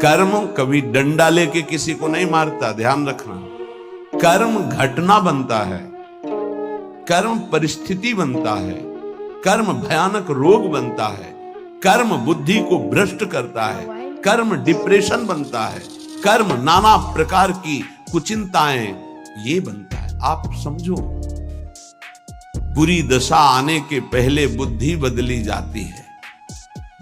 कर्म कभी डंडा लेके किसी को नहीं मारता, ध्यान रखना। कर्म घटना बनता है, कर्म परिस्थिति बनता है, कर्म भयानक रोग बनता है, कर्म बुद्धि को भ्रष्ट करता है, कर्म डिप्रेशन बनता है, कर्म नाना प्रकार की कुचिंताएं ये बनता है। आप समझो, बुरी दशा आने के पहले बुद्धि बदली जाती है,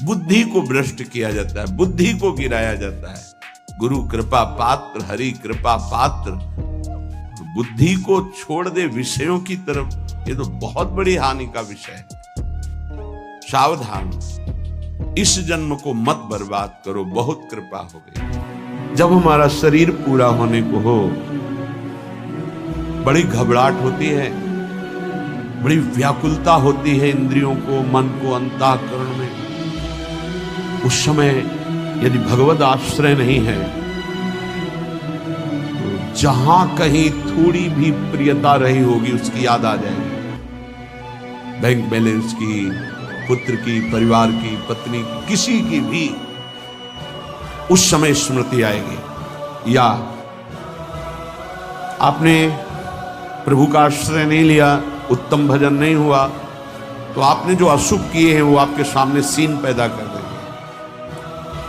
बुद्धि को भ्रष्ट किया जाता है, बुद्धि को गिराया जाता है। गुरु कृपा पात्र, हरि कृपा पात्र, बुद्धि को छोड़ दे विषयों की तरफ, ये तो बहुत बड़ी हानि का विषय है। सावधान, इस जन्म को मत बर्बाद करो, बहुत कृपा हो गई। जब हमारा शरीर पूरा होने को हो, बड़ी घबराहट होती है, बड़ी व्याकुलता होती है इंद्रियों को, मन को, अंतःकरण में। उस समय यदि भगवद आश्रय नहीं है तो जहां कहीं थोड़ी भी प्रियता रही होगी उसकी याद आ जाएगी। बैंक बैलेंस की, पुत्र की, परिवार की, पत्नी की, किसी की भी उस समय स्मृति आएगी। या आपने प्रभु का आश्रय नहीं लिया, उत्तम भजन नहीं हुआ, तो आपने जो अशुभ किए हैं वो आपके सामने सीन पैदा कर देंगे।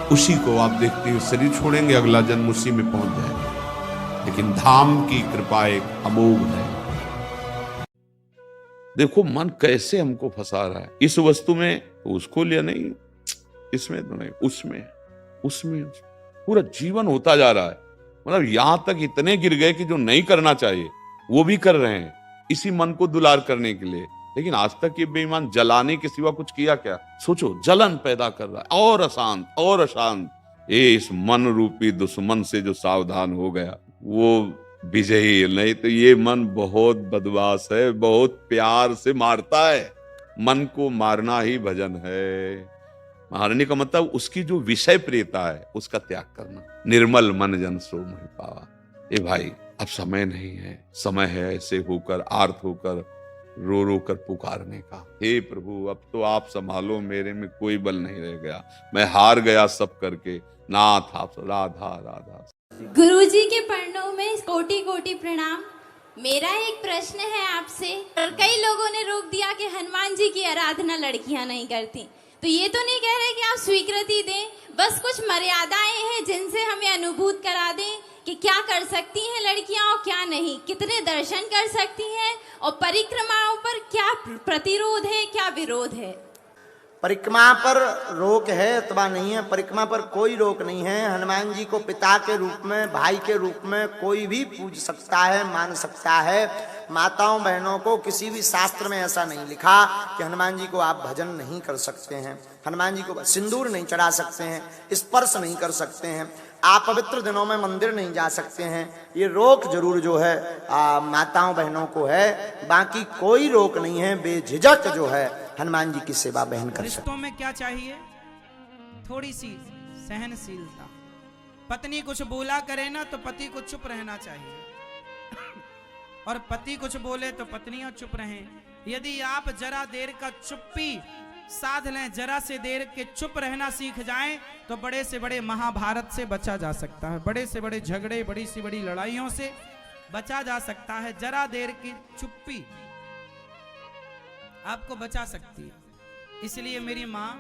उसी को आप देखते हुए शरीर छोड़ेंगे, अगला जन्म उसी में पहुंच जाएगा। लेकिन धाम की कृपा एक अमोघ है। देखो मन कैसे हमको फंसा रहा है, इस वस्तु में उसको लिया नहीं, इसमें तो नहीं, उसमें पूरा जीवन होता जा रहा है। मतलब यहां तक इतने गिर गए कि जो नहीं करना चाहिए वो भी कर रहे हैं, इसी मन को दुलार करने के लिए। लेकिन आज तक ये बेईमान जलाने के सिवा कुछ किया क्या? सोचो, जलन पैदा कर रहा है, और अशांत और अशांत। ये इस मन रूपी दुश्मन से जो सावधान हो गया वो विजयी। नहीं तो ये मन बहुत बदमाश है, बहुत प्यार से मारता है। मन को मारना ही भजन है। मारने का मतलब उसकी जो विषय प्रियता है उसका त्याग करना। निर्मल मन जन सो मोहि पावा। ए भाई, अब समय नहीं है, समय है ऐसे होकर, आर्त होकर, रो रो कर पुकारने का। हे प्रभु, अब तो आप संभालो, मेरे में कोई बल नहीं रह गया, मैं हार गया सब करके। नाथ आप राधा राधा। गुरुजी के चरणों में कोटि कोटि प्रणाम। मेरा एक प्रश्न है आपसे। कई लोगों ने रोक दिया कि हनुमान जी की आराधना लड़कियां नहीं करती, तो ये तो नहीं कह रहे कि आप स्वीकृति दें, बस कुछ मर्यादाएं हैं जिनसे हमें अनुभूत करा दें कि क्या कर सकती हैं लड़कियां और क्या नहीं, कितने दर्शन कर सकती हैं, और परिक्रमाओं पर क्या प्रतिरोध है, क्या विरोध है। परिक्रमा पर रोक है अथवा नहीं है? परिक्रमा पर कोई रोक नहीं है। हनुमान जी को पिता के रूप में, भाई के रूप में कोई भी पूज सकता है, मान सकता है। माताओं बहनों को किसी भी शास्त्र में ऐसा नहीं लिखा कि हनुमान जी को आप भजन नहीं कर सकते हैं, हनुमान जी को सिंदूर नहीं चढ़ा सकते हैं, स्पर्श नहीं कर सकते हैं, आप पवित्र दिनों में मंदिर नहीं जा सकते हैं। ये रोक जरूर जो है माताओं बहनों को है, बाकी कोई रोक नहीं है। बेझिझक जो है हनुमान जी की सेवा बहन कर सकते। रिश्तों में क्या चाहिए? थोड़ी सी सहनशीलता। पत्नी कुछ बोला करे ना तो पति को चुप रहना चाहिए, और पति कुछ बोले तो पत्नियां चुप रहें। यदि आप जरा देर का चुप्पी साध लें, जरा से देर के चुप रहना सीख जाएं, तो बड़े से बड़े महाभारत से बचा जा सकता है, बड़े से बड़े झगड़े, बड़ी से बड़ी लड़ाइयों से बचा जा सकता है। जरा देर की चुप्पी आपको बचा सकती है। इसलिए मेरी माँ